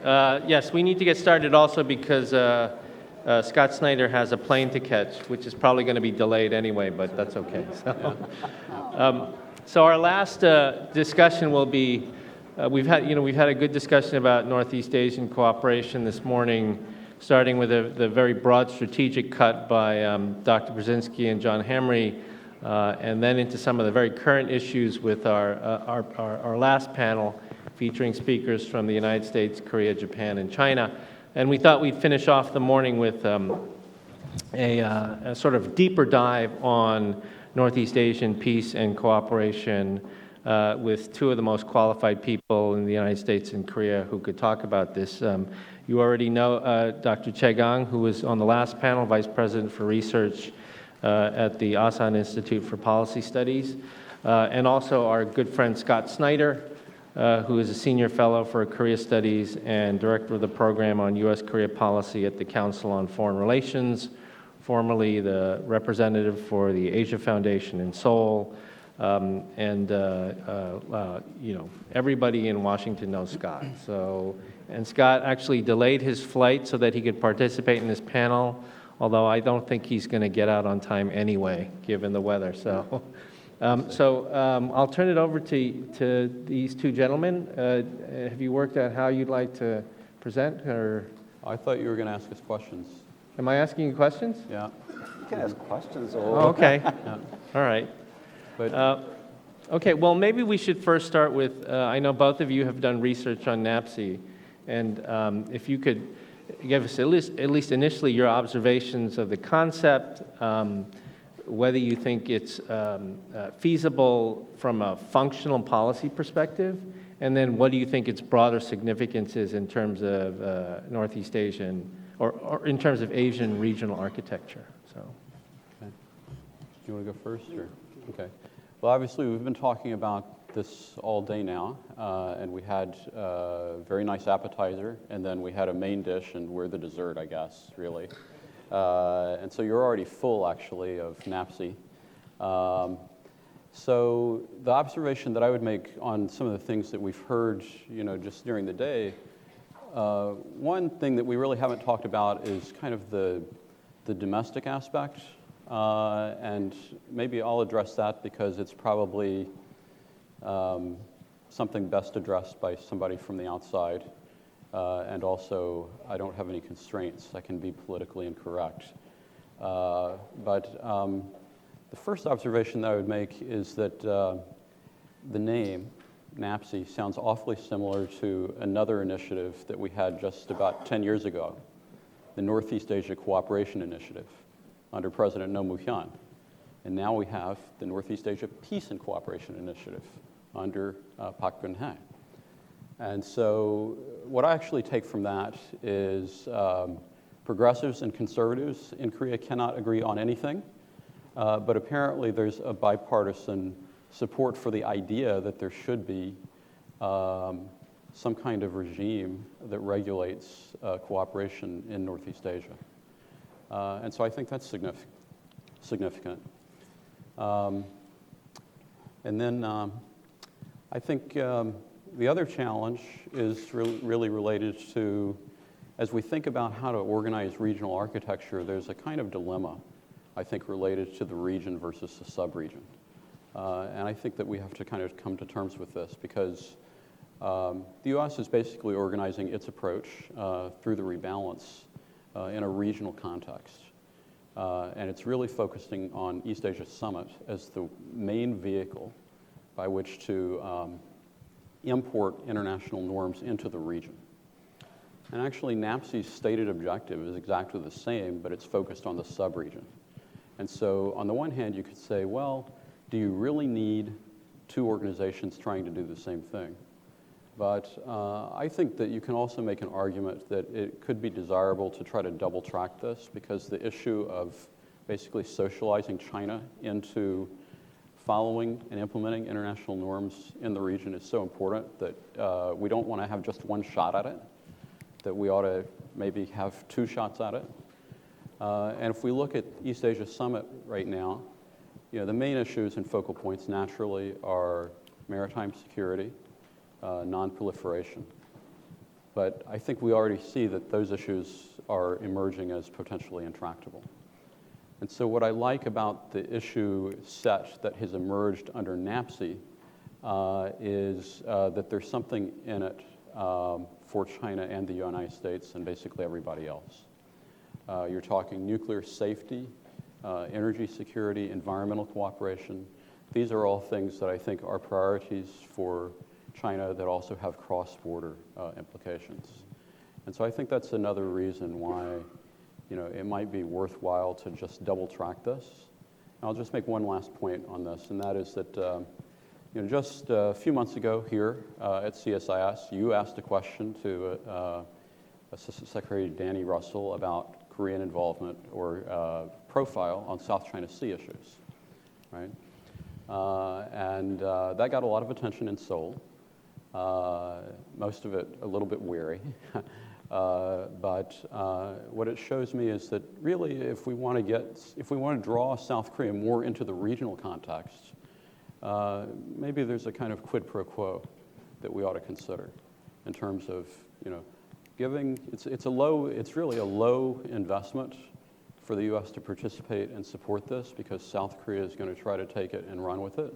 Yes, we need to get started also because Scott Snyder has a plane to catch, which is probably going to be delayed anyway, but that's okay. So our last discussion will be, we've had a good discussion about Northeast Asian cooperation this morning, starting with the very broad strategic cut by Dr. Brzezinski and John Hamre, and then into some of the very current issues with our last panel, featuring speakers from the United States, Korea, Japan, and China. And we thought we'd finish off the morning with a sort of deeper dive on Northeast Asian peace and cooperation with two of the most qualified people in the United States and Korea who could talk about this. You already know Dr. Kang, who was on the last panel, Vice President for Research at the Asan Institute for Policy Studies, and also our good friend Scott Snyder, who is a senior fellow for Korea Studies and director of the program on U.S.-Korea policy at the Council on Foreign Relations, formerly the representative for the Asia Foundation in Seoul, and everybody in Washington knows Scott. And Scott actually delayed his flight so that he could participate in this panel, although I don't think he's going to get out on time anyway, given the weather. I'll turn it over to these two gentlemen. Have you worked out how you'd like to present, or? I thought you were going to ask us questions. Am I asking you questions? Yeah. You can ask questions. Oh, okay. Yeah. All right. But Okay, well, maybe we should first start with, I know both of you have done research on NAPSI, and if you could give us at least initially your observations of the concept, whether you think it's feasible from a functional policy perspective, and then what do you think its broader significance is in terms of Northeast Asian, or in terms of Asian regional architecture. So, okay. Do you want to go first, or? Okay. Well, obviously, we've been talking about this all day now, and we had a very nice appetizer, and then we had a main dish, and we're the dessert, I guess, really. And so you're already full, actually, of NAPSI. So the observation that I would make on some of the things that we've heard, just during the day, one thing that we really haven't talked about is kind of the domestic aspect. And maybe I'll address that because it's probably something best addressed by somebody from the outside. And also, I don't have any constraints. I can be politically incorrect. But the first observation that I would make is that the name, NAPSI, sounds awfully similar to another initiative that we had just about 10 years ago, the Northeast Asia Cooperation Initiative, under President Roh Moo-hyun. And now we have the Northeast Asia Peace and Cooperation Initiative under Park Geun-hye. And so what I actually take from that is progressives and conservatives in Korea cannot agree on anything, but apparently there's a bipartisan support for the idea that there should be some kind of regime that regulates cooperation in Northeast Asia. And so I think that's significant. And then I think the other challenge is really related to, as we think about how to organize regional architecture, there's a kind of dilemma, I think, related to the region versus the sub-region. And I think that we have to kind of come to terms with this because the U.S. is basically organizing its approach through the rebalance in a regional context. And it's really focusing on East Asia Summit as the main vehicle by which to import international norms into the region. And actually, NAPSI's stated objective is exactly the same, but it's focused on the sub-region. And so on the one hand, you could say, well, do you really need two organizations trying to do the same thing? But I think that you can also make an argument that it could be desirable to try to double track this because the issue of basically socializing China into following and implementing international norms in the region is so important that we don't want to have just one shot at it, that we ought to maybe have two shots at it. And if we look at East Asia Summit right now, the main issues and focal points naturally are maritime security, non-proliferation. But I think we already see that those issues are emerging as potentially intractable. And so what I like about the issue set that has emerged under NAPSI is that there's something in it for China and the United States and basically everybody else. You're talking nuclear safety, energy security, environmental cooperation. These are all things that I think are priorities for China that also have cross-border implications. And so I think that's another reason why it might be worthwhile to just double-track this. And I'll just make one last point on this, and that is that just a few months ago here at CSIS, you asked a question to Assistant Secretary Danny Russell about Korean involvement or profile on South China Sea issues, right? And that got a lot of attention in Seoul. Most of it a little bit weary. But what it shows me is that really if we want to draw South Korea more into the regional context, maybe there's a kind of quid pro quo that we ought to consider in terms of, giving, it's really a low investment for the U.S. to participate and support this because South Korea is going to try to take it and run with it.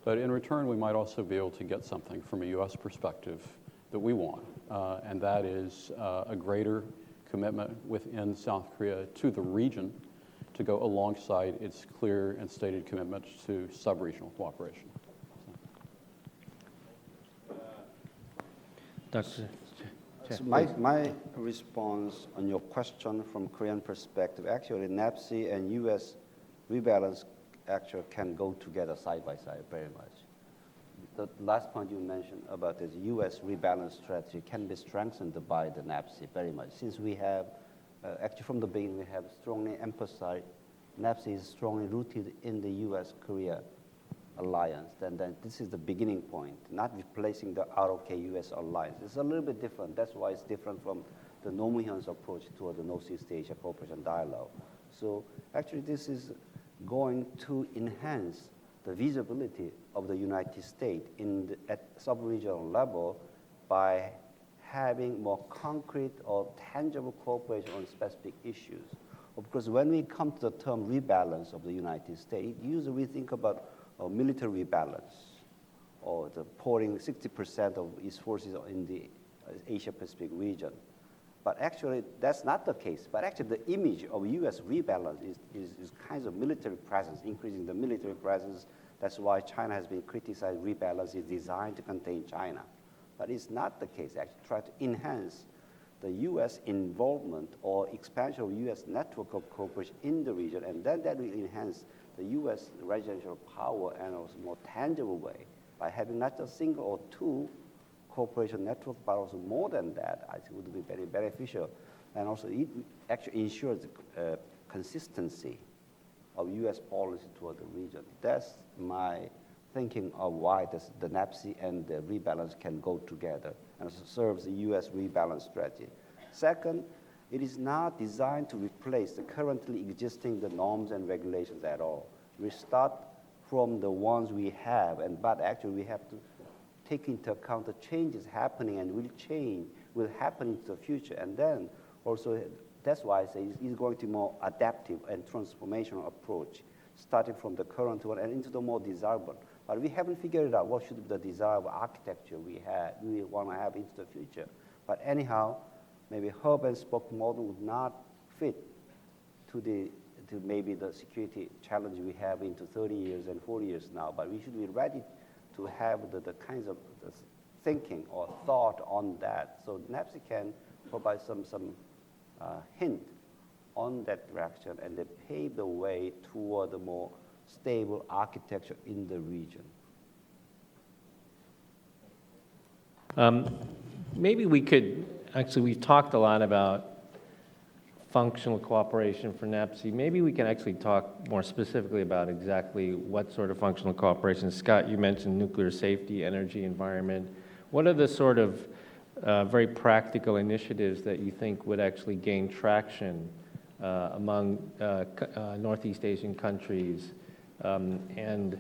But in return, we might also be able to get something from a U.S. perspective that we want, and that is a greater commitment within South Korea to the region to go alongside its clear and stated commitment to sub-regional cooperation. Dr. So my response on your question from Korean perspective, actually NAPSI and U.S. rebalance actually can go together side by side very much. The last point you mentioned about this U.S. rebalance strategy can be strengthened by the NAPSI very much. Since we have, actually from the beginning, we have strongly emphasized NAPSI is strongly rooted in the U.S.-Korea alliance, then this is the beginning point, not replacing the ROK U.S. alliance. It's a little bit different. That's why it's different from the Nomuhyun's approach toward the Northeast Asia Cooperation Dialogue. So actually this is going to enhance the visibility of the United States at sub-regional level by having more concrete or tangible cooperation on specific issues. Because when we come to the term rebalance of the United States, usually we think about military rebalance, or the pouring 60% of its forces in the Asia-Pacific region. But actually, that's not the case. But actually, the image of U.S. rebalance is kinds of military presence, increasing the military presence. That's why China has been criticized. Rebalance is designed to contain China. But it's not the case, actually. Try to enhance the U.S. involvement or expansion of U.S. network of cooperation in the region, and then that will enhance the U.S. residential power and also more tangible way by having not just single or two cooperation network, but also more than that. I think would be very beneficial, and also it actually ensures consistency of U.S. policy toward the region. That's my thinking of why the NAPSI and the rebalance can go together and serves the U.S. rebalance strategy. Second, it is not designed to replace the currently existing the norms and regulations at all. We start from the ones we have, but actually we have to take into account the changes happening and will happen into the future. And then also, that's why I say it's going to be more adaptive and transformational approach, starting from the current one and into the more desirable. But we haven't figured out what should be the desirable architecture we want to have into the future. But anyhow, maybe hub and spoke model would not fit to maybe the security challenge we have into 30 years and 40 years now. But we should be ready to have the kinds of thinking or thought on that. So NAPSI can provide some hint on that direction, and they pave the way toward a more stable architecture in the region. Maybe we could, actually we've talked a lot about functional cooperation for NAPSI. Maybe we can actually talk more specifically about exactly what sort of functional cooperation. Scott, you mentioned nuclear safety, energy, environment. What are the sort of very practical initiatives that you think would actually gain traction among Northeast Asian countries? And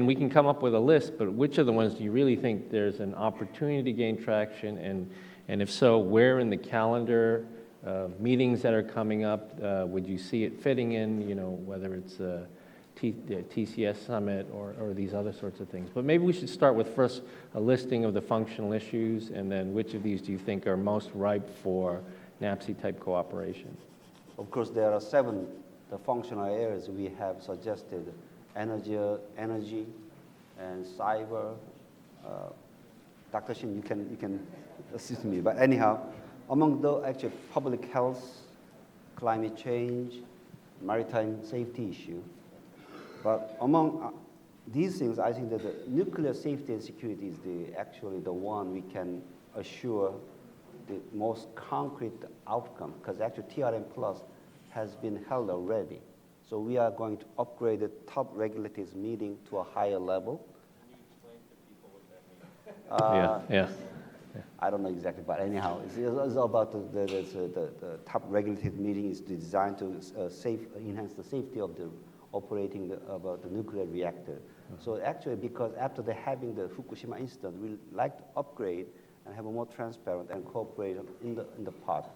we can come up with a list, but which are the ones do you really think there's an opportunity to gain traction, and And if so, where in the calendar, meetings that are coming up, would you see it fitting in, whether it's the TCS summit or these other sorts of things? But maybe we should start with first a listing of the functional issues, and then which of these do you think are most ripe for NAPSI-type cooperation? Of course, there are 7 the functional areas we have suggested: energy and cyber. Dr. Shin, you can assist me. But anyhow, among the actually public health, climate change, maritime safety issue. But among these things, I think that the nuclear safety and security is actually the one we can assure the most concrete outcome, because actually TRM Plus has been held already. So we are going to upgrade the top regulators meeting to a higher level. Can you explain to people what that means? Yeah. I don't know exactly, but anyhow, it's about the top regulated meeting is designed to enhance the safety of the operating about the nuclear reactor. So actually, because after having the Fukushima incident, we like to upgrade and have a more transparent and cooperate in the part.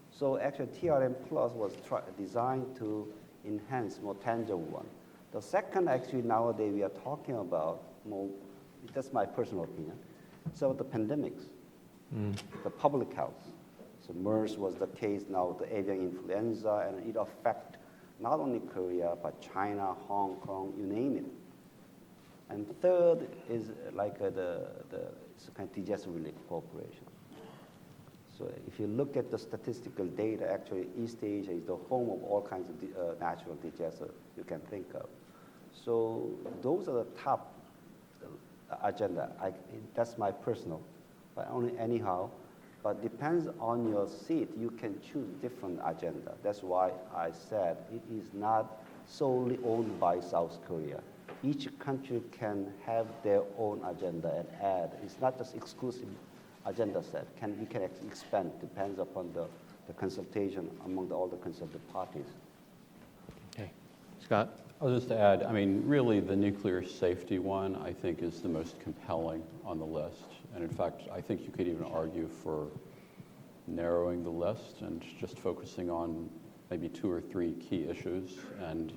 So actually, TRM Plus was designed to enhance more tangible one. The second, actually, nowadays we are talking about more. That's my personal opinion. So the pandemics, the public health. So MERS was the case now, the avian influenza, and it affects not only Korea, but China, Hong Kong, you name it. And third is like the kind of disaster relief cooperation. So if you look at the statistical data, actually East Asia is the home of all kinds of natural disasters you can think of. So those are the top agenda. That's my personal, but only anyhow. But depends on your seat, you can choose different agenda. That's why I said it is not solely owned by South Korea. Each country can have their own agenda and add. It's not just exclusive agenda set. We can expand, depends upon the consultation among all the consulted parties. Okay. Scott? I'll just add, I mean, really the nuclear safety one, I think, is the most compelling on the list. And in fact, I think you could even argue for narrowing the list and just focusing on maybe 2 or 3 key issues. And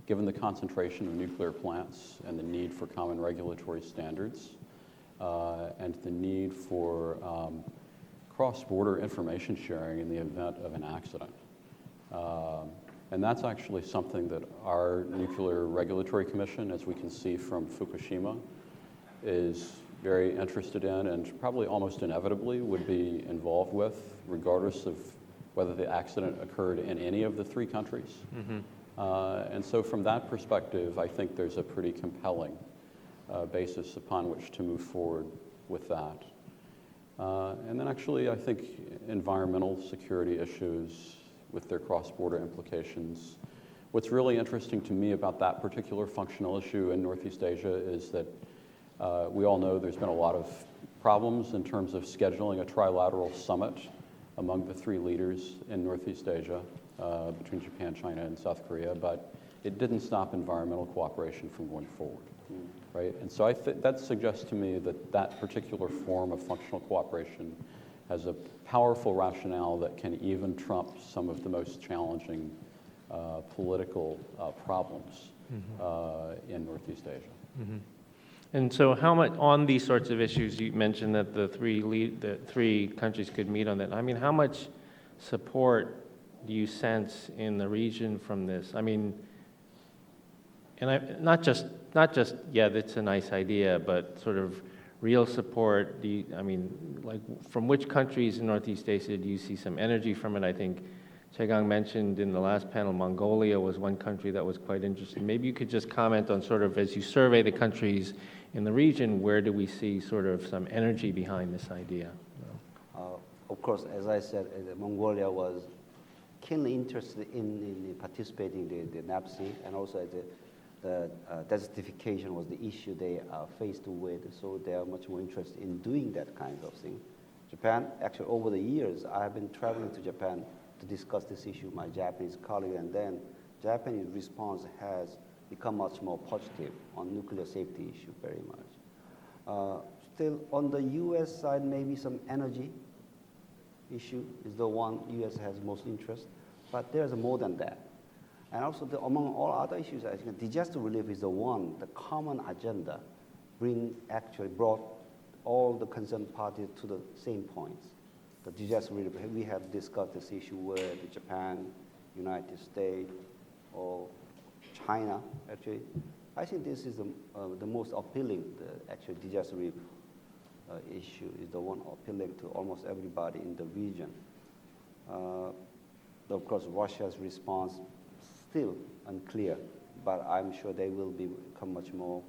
given the concentration of nuclear plants and the need for common regulatory standards and the need for cross-border information sharing in the event of an accident. And that's actually something that our Nuclear Regulatory Commission, as we can see from Fukushima, is very interested in and probably almost inevitably would be involved with, regardless of whether the accident occurred in any of the 3 countries. And so from that perspective, I think there's a pretty compelling basis upon which to move forward with that. And then actually, I think environmental security issues with their cross-border implications. What's really interesting to me about that particular functional issue in Northeast Asia is that we all know there's been a lot of problems in terms of scheduling a trilateral summit among the 3 leaders in Northeast Asia, between Japan, China, and South Korea, but it didn't stop environmental cooperation from going forward, right? And so that suggests to me that that particular form of functional cooperation has a powerful rationale that can even trump some of the most challenging political problems in Northeast Asia. And so how much, on these sorts of issues, you mentioned that the 3 countries could meet on that. I mean, how much support do you sense in the region from this? I mean, and not just, yeah, that's a nice idea, but sort of real support. I mean, like, from which countries in Northeast Asia do you see some energy from it? I think Kang mentioned in the last panel, Mongolia was one country that was quite interesting. Maybe you could just comment on sort of, as you survey the countries in the region, where do we see sort of some energy behind this idea? Of course, as I said, Mongolia was keenly interested in participating in the NAPSI, and also the desertification was the issue they are faced with, so they are much more interested in doing that kind of thing. Japan, actually over the years, I have been traveling to Japan to discuss this issue with my Japanese colleague, and then Japanese response has become much more positive on nuclear safety issue very much. Still, on the US side, maybe some energy, issue is the one U.S. has most interest, but there's more than that. And also, among all other issues, I think disaster relief is the common agenda, brought all the concerned parties to the same points. The disaster relief, we have discussed this issue where Japan, United States, or China, actually. I think this is the most appealing, actually disaster relief issue is the one appealing to almost everybody in the region. Of course, Russia's response still unclear, but I'm sure they will become much more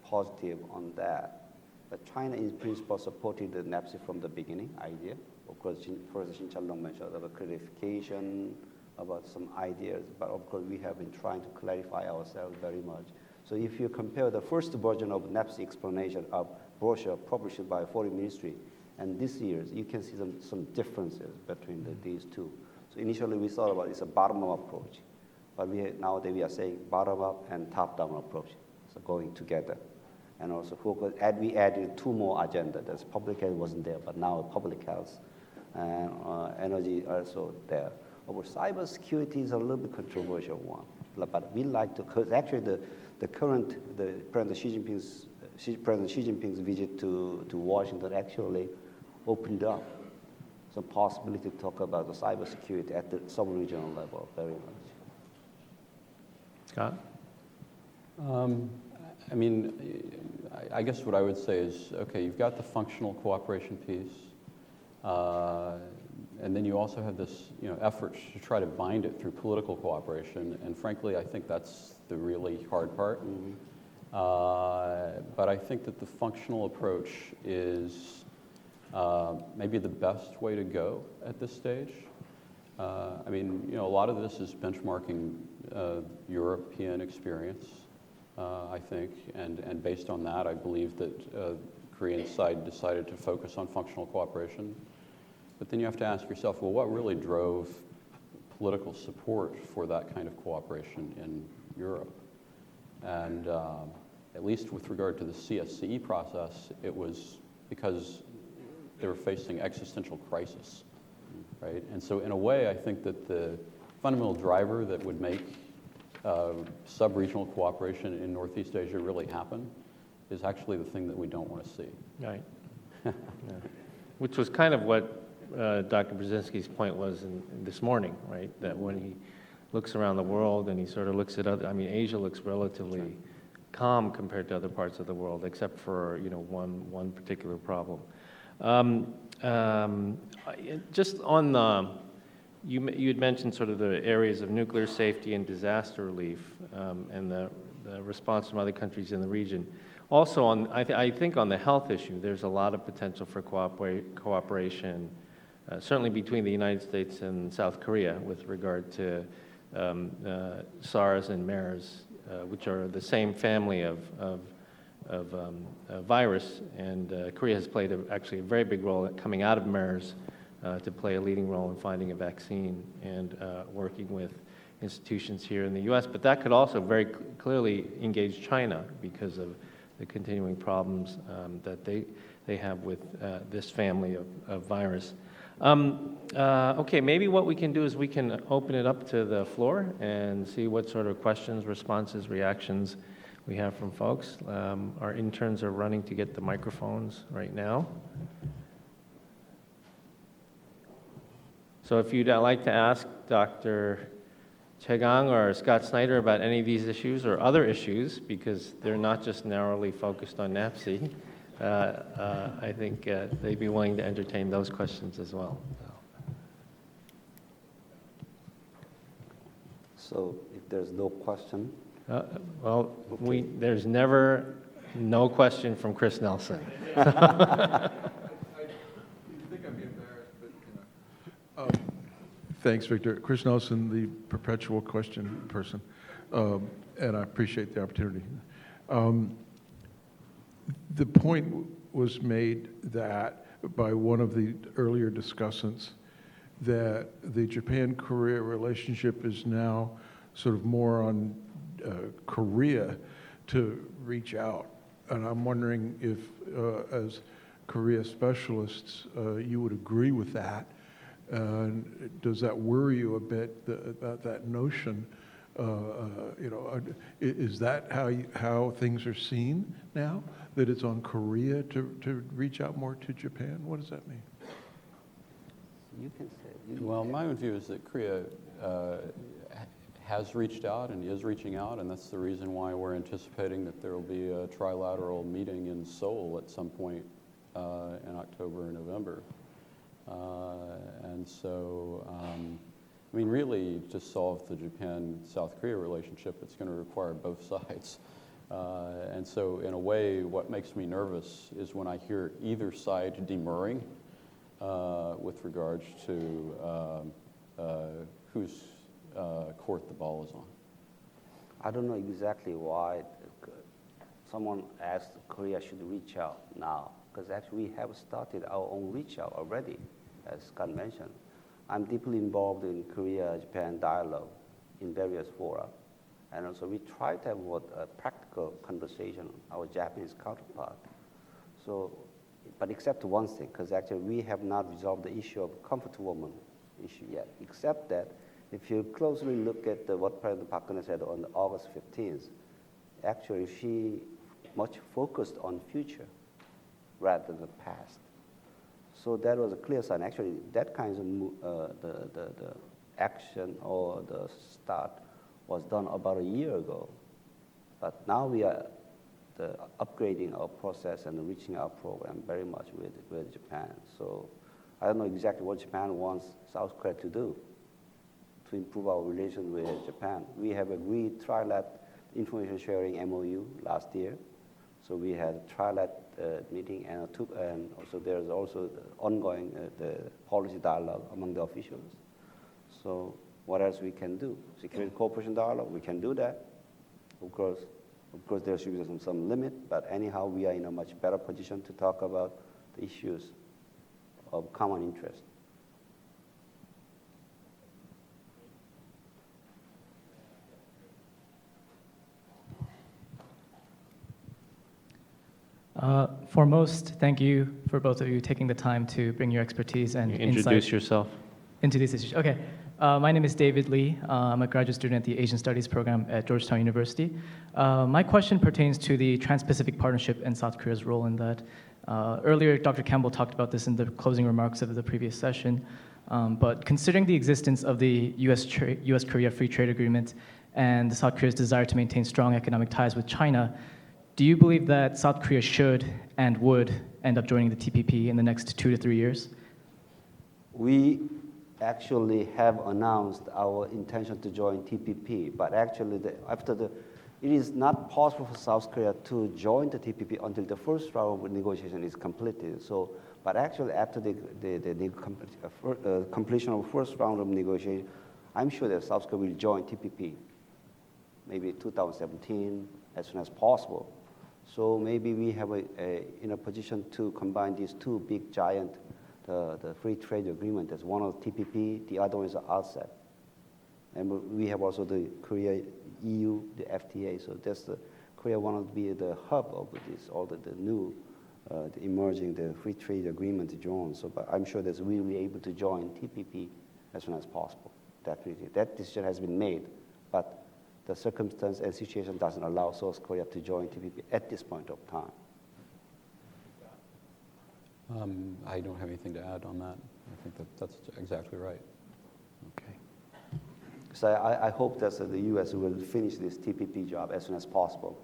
positive on that. But China, in principle, supported the NAPSI from the beginning idea. Of course, Professor Shin Chalong mentioned about clarification, about some ideas, but of course, we have been trying to clarify ourselves very much. So if you compare the first version of NAPSI explanation of brochure published by Foreign Ministry and this year's, you can see some differences between these two. So initially, we thought about it's a bottom-up approach, but nowadays we are saying bottom-up and top-down approach, so going together. And also, we added two more agendas. That's public health wasn't there, but now public health and energy also there. Over cybersecurity is a little bit controversial one, but we like to, because actually President Xi Jinping's visit to Washington actually opened up some possibility to talk about the cybersecurity at the sub-regional level very much. Scott? I mean, I guess what I would say is, okay, you've got the functional cooperation piece, and then you also have this, effort to try to bind it through political cooperation. And frankly, I think that's the really hard part. Mm-hmm. But I think that the functional approach is maybe the best way to go at this stage. I mean, a lot of this is benchmarking European experience, I think, and based on that, I believe that the Korean side decided to focus on functional cooperation. But then you have to ask yourself, well, what really drove political support for that kind of cooperation in Europe? And at least with regard to the CSCE process, it was because they were facing existential crisis, right? And so in a way, I think that the fundamental driver that would make sub-regional cooperation in Northeast Asia really happen is actually the thing that we don't want to see. Right. Yeah. Which was kind of what Dr. Brzezinski's point was this morning, right? That when he looks around the world and he sort of looks at Asia looks relatively calm compared to other parts of the world, except for one particular problem. Just on you had mentioned sort of the areas of nuclear safety and disaster relief, and the response from other countries in the region. Also, I think on the health issue, there's a lot of potential for cooperation, certainly between the United States and South Korea with regard to SARS and MERS, which are the same family of virus, and Korea has played actually a very big role coming out of MERS to play a leading role in finding a vaccine and working with institutions here in the U.S. But that could also very clearly engage China because of the continuing problems that they have with this family of virus. Okay, maybe what we can do is we can open it up to the floor and see what sort of questions, responses, reactions we have from folks. Our interns are running to get the microphones right now. So if you'd like to ask Dr. Kang or Scott Snyder about any of these issues or other issues, because they're not just narrowly focused on NAPSI, I think they'd be willing to entertain those questions as well. So if there's no question. Well, okay. There's never no question from Chris Nelson. I think I'd be embarrassed, but Thanks, Victor. Chris Nelson, the perpetual question person, and I appreciate the opportunity. The point was made that by one of the earlier discussants that the Japan-Korea relationship is now sort of more on Korea to reach out. And I'm wondering if, as Korea specialists, you would agree with that, Does that worry you a bit, about that notion? Is that how things are seen now? That it's on Korea to reach out more to Japan? What does that mean? You can say. Well, my own view is that Korea has reached out and is reaching out, and that's the reason why we're anticipating that there will be a trilateral meeting in Seoul at some point in October or November. And so, I mean, really, to solve the Japan-South Korea relationship, it's going to require both sides. And so, in a way, what makes me nervous is when I hear either side demurring with regards to whose court the ball is on. I don't know exactly why someone asked Korea should reach out now, because actually we have started our own reach out already, as Scott mentioned. I'm deeply involved in Korea-Japan dialogue in various fora, and also we try to have a practical conversation with our Japanese counterpart. So, but except one thing, because actually we have not resolved the issue of comfort woman issue yet, except that if you closely look at what President Park Geun-hye said on August 15th, actually she much focused on future rather than the past. So that was a clear sign. Actually, that kind of the action or the start was done about a year ago. But now we are upgrading our process and reaching our program very much with Japan. So I don't know exactly what Japan wants South Korea to do to improve our relations with Japan. We have agreed trilateral information sharing MOU last year. So we had a trilateral meeting, and also there's also the ongoing the policy dialogue among the officials. So what else we can do? Security cooperation dialogue, we can do that. Of course, there should be some limit, but anyhow, we are in a much better position to talk about the issues of common interest. Foremost, thank you for both of you taking the time to bring your expertise and Introduce insight yourself. into these issues. Okay, my name is David Lee. I'm a graduate student at the Asian Studies program at Georgetown University. My question pertains to the Trans-Pacific Partnership and South Korea's role in that. Earlier, Dr. Campbell talked about this in the closing remarks of the previous session. But considering the existence of the US-Korea Free Trade Agreement and South Korea's desire to maintain strong economic ties with China, do you believe that South Korea should and would end up joining the TPP in the next 2 to 3 years? We actually have announced our intention to join TPP, but actually it is not possible for South Korea to join the TPP until the first round of negotiation is completed. So, but actually after the completion of the first round of negotiation, I'm sure that South Korea will join TPP, maybe 2017, as soon as possible. So maybe we have in a position to combine these two big giant, the free trade agreement. As one is TPP, the other one is RCEP. And we have also the Korea EU, the FTA. So that's Korea wanted to be the hub of this, all the new, the emerging, the free trade agreement to join. So, but I'm sure that we will be able to join TPP as soon as possible. That decision has been made, but the circumstance and situation doesn't allow South Korea to join TPP at this point of time. I don't have anything to add on that. I think that's exactly right. Okay. So I hope that the U.S. will finish this TPP job as soon as possible.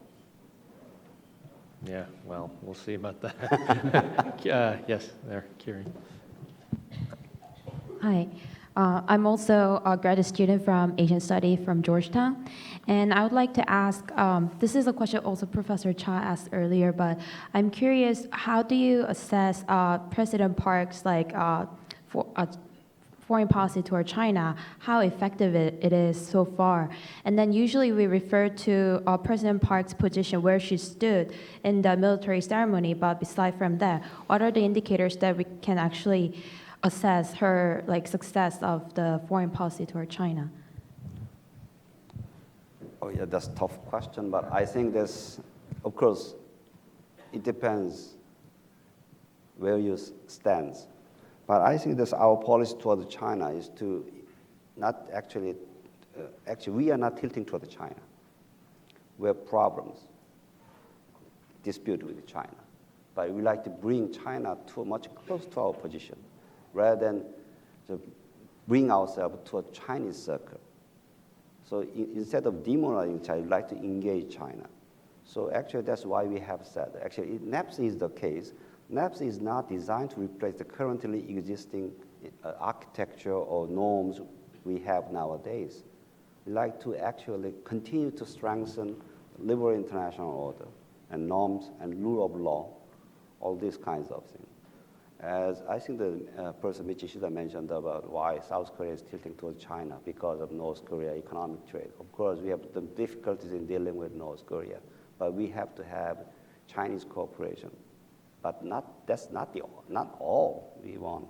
Yeah, well, we'll see about that. Yes, there, Kiri. Hi. I'm also a graduate student from Asian Studies from Georgetown. And I would like to ask, this is a question also Professor Cha asked earlier, but I'm curious, how do you assess President Park's foreign policy toward China, how effective it is so far? And then usually we refer to President Park's position where she stood in the military ceremony, but beside from that, what are the indicators that we can actually assess her success of the foreign policy toward China? Oh yeah, that's a tough question, but I think there's, of course, it depends where you stand. But I think that our policy toward China is to not actually, we are not tilting toward China. We have problems, dispute with China. But we like to bring China to much close to our position, rather than to bring ourselves to a Chinese circle. So instead of demonizing China, we like to engage China. So actually, that's why we have said, actually, NAPSI is the case. NAPSI is not designed to replace the currently existing architecture or norms we have nowadays. We like to actually continue to strengthen liberal international order and norms and rule of law, all these kinds of things. As I think the person Michishida mentioned about why South Korea is tilting towards China because of North Korea economic trade. Of course, we have the difficulties in dealing with North Korea, but we have to have Chinese cooperation. But that's not all we want.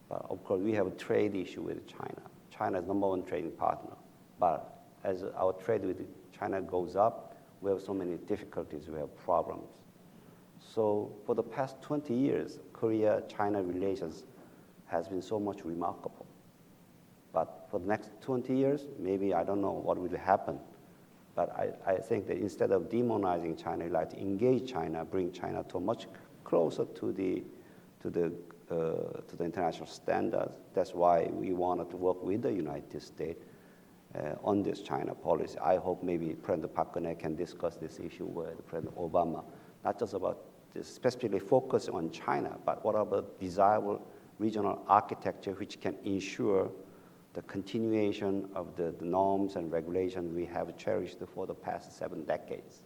But of course, we have a trade issue with China. China is number one trading partner. But as our trade with China goes up, we have so many difficulties, we have problems. So for the past 20 years, Korea-China relations has been so much remarkable. But for the next 20 years, maybe I don't know what will happen. But I think that instead of demonizing China, we like to engage China, bring China to much closer to the international standards. That's why we wanted to work with the United States on this China policy. I hope maybe President Park Geun-hye can discuss this issue with President Obama, not just about specifically focusing on China, but what about desirable regional architecture which can ensure the continuation of the norms and regulations we have cherished for the past 7 decades.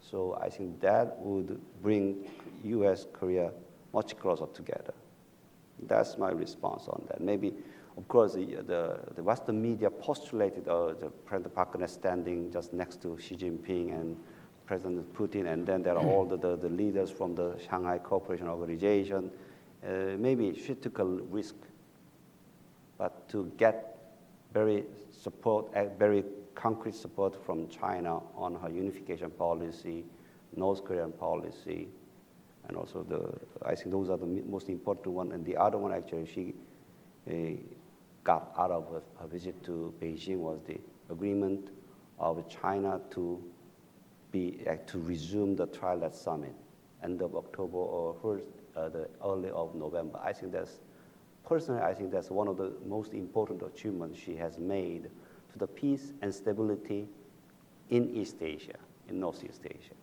So I think that would bring U.S., Korea much closer together. That's my response on that. Maybe, of course, the Western media postulated the President Park Geun-hye standing just next to Xi Jinping and President Putin, and then there are all the leaders from the Shanghai Cooperation Organization. Maybe she took a risk, but to get very concrete support from China on her unification policy, North Korean policy, and also I think those are the most important one. And the other one, actually, she got out of her visit to Beijing was the agreement of China to resume the Twilight Summit, end of October or the early of November. Personally, I think that's one of the most important achievements she has made to the peace and stability in East Asia, in Northeast Asia.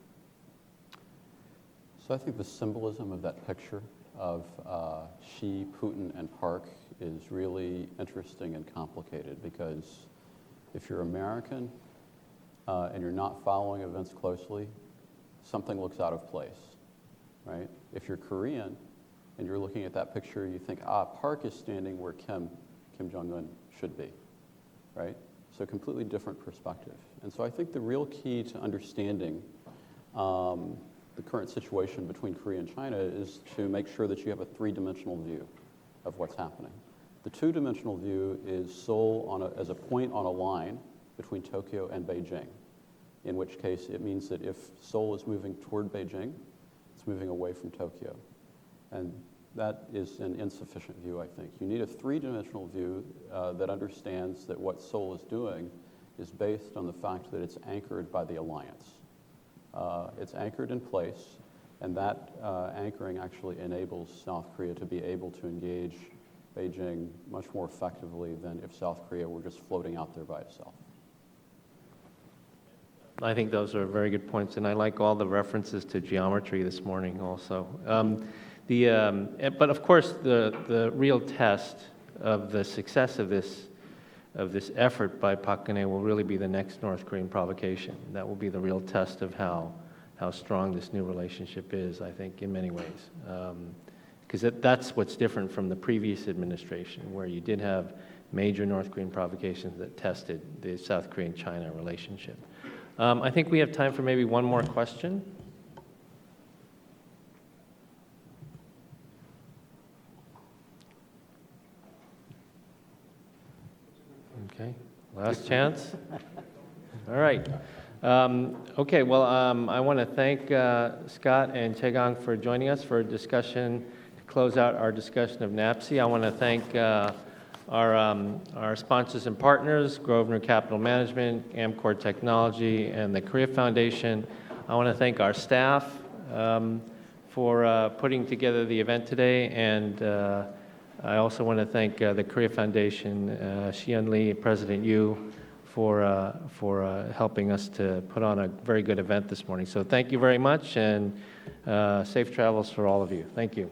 So I think the symbolism of that picture of Xi, Putin, and Park is really interesting and complicated, because if you're American and you're not following events closely, something looks out of place, right? If you're Korean and you're looking at that picture, you think, Park is standing where Kim Jong-un should be, right? So completely different perspective. And so I think the real key to understanding the current situation between Korea and China is to make sure that you have a three-dimensional view of what's happening. The two-dimensional view is Seoul as a point on a line between Tokyo and Beijing, in which case it means that if Seoul is moving toward Beijing, it's moving away from Tokyo. And that is an insufficient view, I think. You need a three-dimensional view that understands that what Seoul is doing is based on the fact that it's anchored by the alliance. It's anchored in place, and that anchoring actually enables South Korea to be able to engage Beijing much more effectively than if South Korea were just floating out there by itself. I think those are very good points, and I like all the references to geometry this morning also. But of course, the real test of the success of this effort by Park Geun-hye will really be the next North Korean provocation. That will be the real test of how strong this new relationship is, I think, in many ways. Because that's what's different from the previous administration, where you did have major North Korean provocations that tested the South Korean-China relationship. I think we have time for maybe one more question. Okay, last chance. All right. Okay, well, I want to thank Scott and Kang for joining us for a discussion to close out our discussion of NAPSI. I want to thank our sponsors and partners, Grosvenor Capital Management, Amcor Technology, and the Korea Foundation. I want to thank our staff for putting together the event today, and I also want to thank the Korea Foundation, Xian Lee, President Yu, for helping us to put on a very good event this morning. So thank you very much, and safe travels for all of you. Thank you.